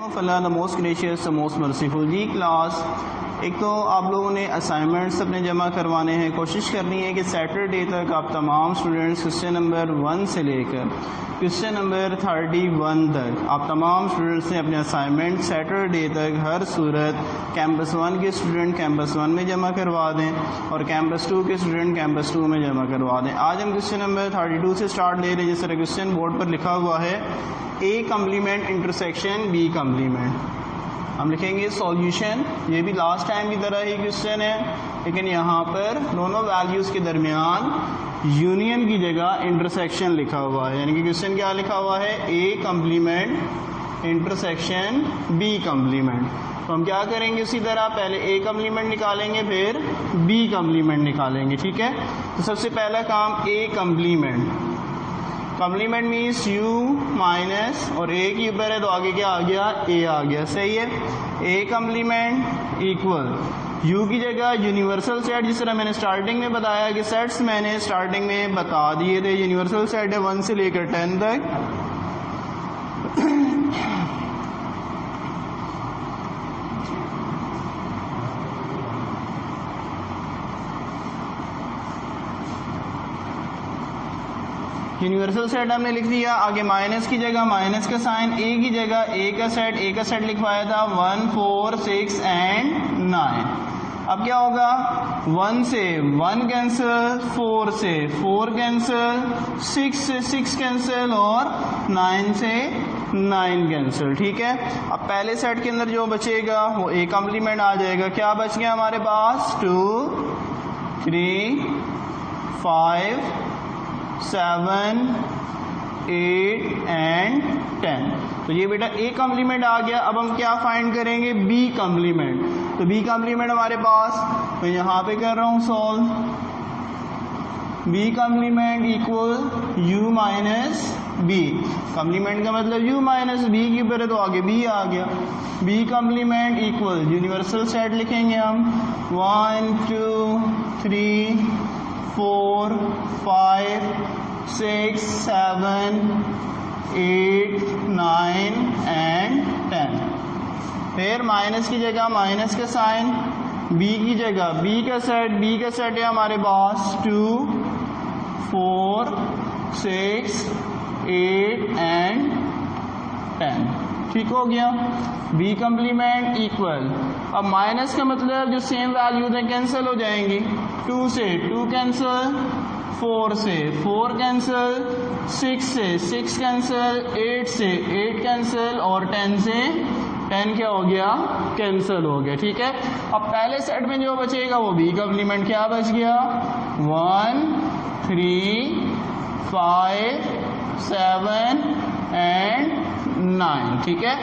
of Allah, the most gracious, the most merciful। जी class, एक तो आप लोगों ने असाइनमेंट्स अपने जमा करवाने हैं। कोशिश करनी है कि सैटरडे तक आप तमाम स्टूडेंट्स क्वेश्चन नंबर 1 से लेकर क्वेश्चन नंबर 31 तक आप तमाम स्टूडेंट्स ने अपने असाइनमेंट सैटरडे तक हर सूरत कैंपस 1 के स्टूडेंट कैंपस 1 में जमा करवा दें और कैंपस 2 के स्टूडेंट कैंपस 2 में जमा करवा दें। आज हम क्वेश्चन नंबर 32 से स्टार्ट ले रहे हैं। जिस तरह क्वेश्चन बोर्ड पर लिखा हुआ है A complement intersection B complement, हम लिखेंगे सॉल्यूशन। ये भी लास्ट टाइम की तरह ही क्वेश्चन है, लेकिन यहाँ पर दोनों वैल्यूज़ के दरमियान यूनियन की जगह इंटरसेक्शन लिखा हुआ है। यानी कि क्वेश्चन क्या लिखा हुआ है, A complement intersection B complement. तो हम क्या करेंगे, उसी तरह पहले ए कम्प्लीमेंट निकालेंगे फिर बी कम्प्लीमेंट निकालेंगे। ठीक है, तो सबसे पहला काम ए complement. Complement means you minus और ए के ऊपर है तो आगे क्या आ गया, ए आ गया। सही है। ए कम्प्लीमेंट इक्वल यू की जगह यूनिवर्सल सेट, जिस तरह मैंने स्टार्टिंग में बताया कि सेट्स मैंने स्टार्टिंग में बता दिए थे। यूनिवर्सल सेट है 1 से लेकर 10 तक। यूनिवर्सल सेट हमने लिख दिया। आगे माइनस की जगह माइनस का साइन, ए की जगह ए का सेट लिखवाया था 1, 4, 6 एंड 9। अब क्या होगा, 1 से 1 कैंसिल, 4 से 4 कैंसिल, 6 से 6 कैंसिल और 9 से 9 कैंसिल। ठीक है। अब पहले सेट के अंदर जो बचेगा वो ए कम्प्लीमेंट आ जाएगा। क्या बच गया हमारे पास, 2, 3, 5, 7, 8 एंड 10। तो ये बेटा ए कम्प्लीमेंट आ गया। अब हम क्या फाइंड करेंगे, बी कम्प्लीमेंट। तो बी कम्प्लीमेंट हमारे पास, मैं यहाँ पे कर रहा हूँ solve. B complement equal U minus B. Complement का मतलब यू माइनस बी के ऊपर है तो आगे बी आ गया। B complement equal universal set लिखेंगे हम 1, 2, 3, 4, 5, 6, 7, 8, 9 एंड 10। फिर माइनस की जगह माइनस का साइन, बी की जगह बी का सेट है हमारे पास 2, 4, 6, 8 एंड 10। ठीक हो गया। बी कम्प्लीमेंट इक्वल, अब माइनस का मतलब जो सेम वैल्यूज हैं कैंसिल हो जाएंगी। 2 से 2 कैंसिल, 4 से 4 कैंसिल, 6 से 6 कैंसिल, 8 से 8 कैंसिल और 10 से 10 क्या हो गया, कैंसिल हो गया। ठीक है। अब पहले सेट में जो बचेगा वो बी कम्प्लीमेंट क्या बच गया, 1, 3, 5, 7 एंड 9। ठीक है।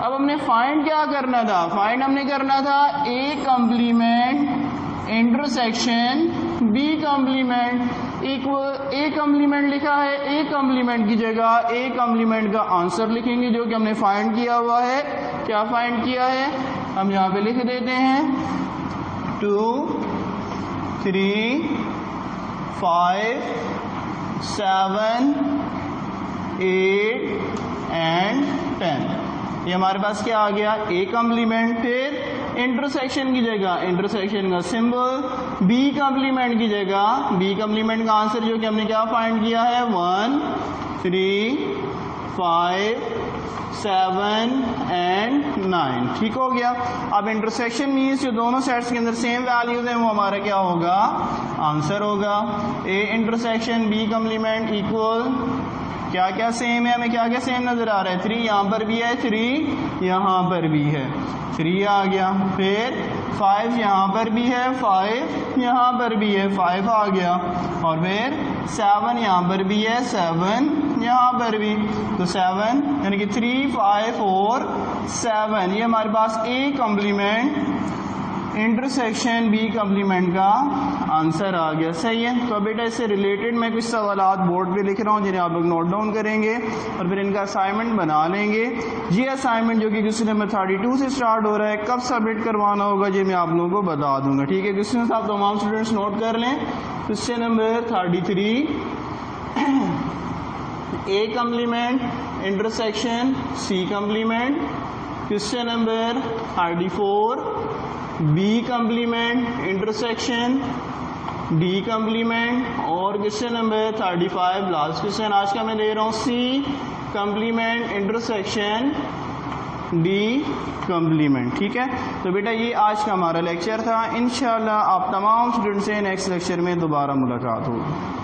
अब हमने फाइंड क्या करना था, फाइंड हमने करना था A complement intersection B complement equal. A complement लिखा है, ए कम्प्लीमेंट की जगह ए कम्प्लीमेंट का आंसर लिखेंगे जो कि हमने फाइंड किया हुआ है। क्या फाइंड किया है, हम यहाँ पे लिख देते हैं 2, 3, 5, 7, 8 एंड 10। ये हमारे पास क्या आ गया, ए कम्प्लीमेंट। फिर इंटरसेक्शन की जगह इंटरसेक्शन का सिंबल, बी कम्प्लीमेंट की जगह बी कम्प्लीमेंट का आंसर जो कि हमने क्या फाइंड किया है 1, 3, 5, 7 एंड 9। ठीक हो गया। अब इंटरसेक्शन मीन्स जो दोनों सेट्स के अंदर सेम वैल्यूज हैं वो हमारा क्या होगा, आंसर होगा। A intersection B complement equal क्या क्या सेम है, हमें क्या क्या सेम नजर आ रहा है, 3 यहाँ पर भी है, 3 यहाँ पर भी है, 3 आ गया। फिर 5 यहाँ पर भी है, 5 यहाँ पर भी है, 5 आ गया। और फिर 7 यहाँ पर भी है, 7 यहाँ पर भी, तो 7 यानी कि 3, 5 और 7 ये हमारे पास A complement intersection B complement का आंसर आ गया। सही है। तो बेटा इससे रिलेटेड मैं कुछ सवालात बोर्ड पे लिख रहा हूँ जिन्हें आप लोग नोट डाउन करेंगे और फिर इनका असाइनमेंट बना लेंगे। ये असाइनमेंट जो कि क्वेश्चन नंबर 32 से स्टार्ट हो रहा है, कब सबमिट करवाना होगा ये मैं आप लोगों को बता दूंगा। ठीक है। क्वेश्चन आप तमाम स्टूडेंट्स नोट कर लें। Question number 33, A complement intersection C complement question number 34 B complement intersection D complement, और क्वेश्चन नंबर 35 लास्ट क्वेश्चन आज का मैं दे रहा हूँ C complement intersection D complement. ठीक है, तो बेटा ये आज का हमारा लेक्चर था। इंशाल्लाह आप तमाम स्टूडेंट से नेक्स्ट लेक्चर में दोबारा मुलाकात होगी।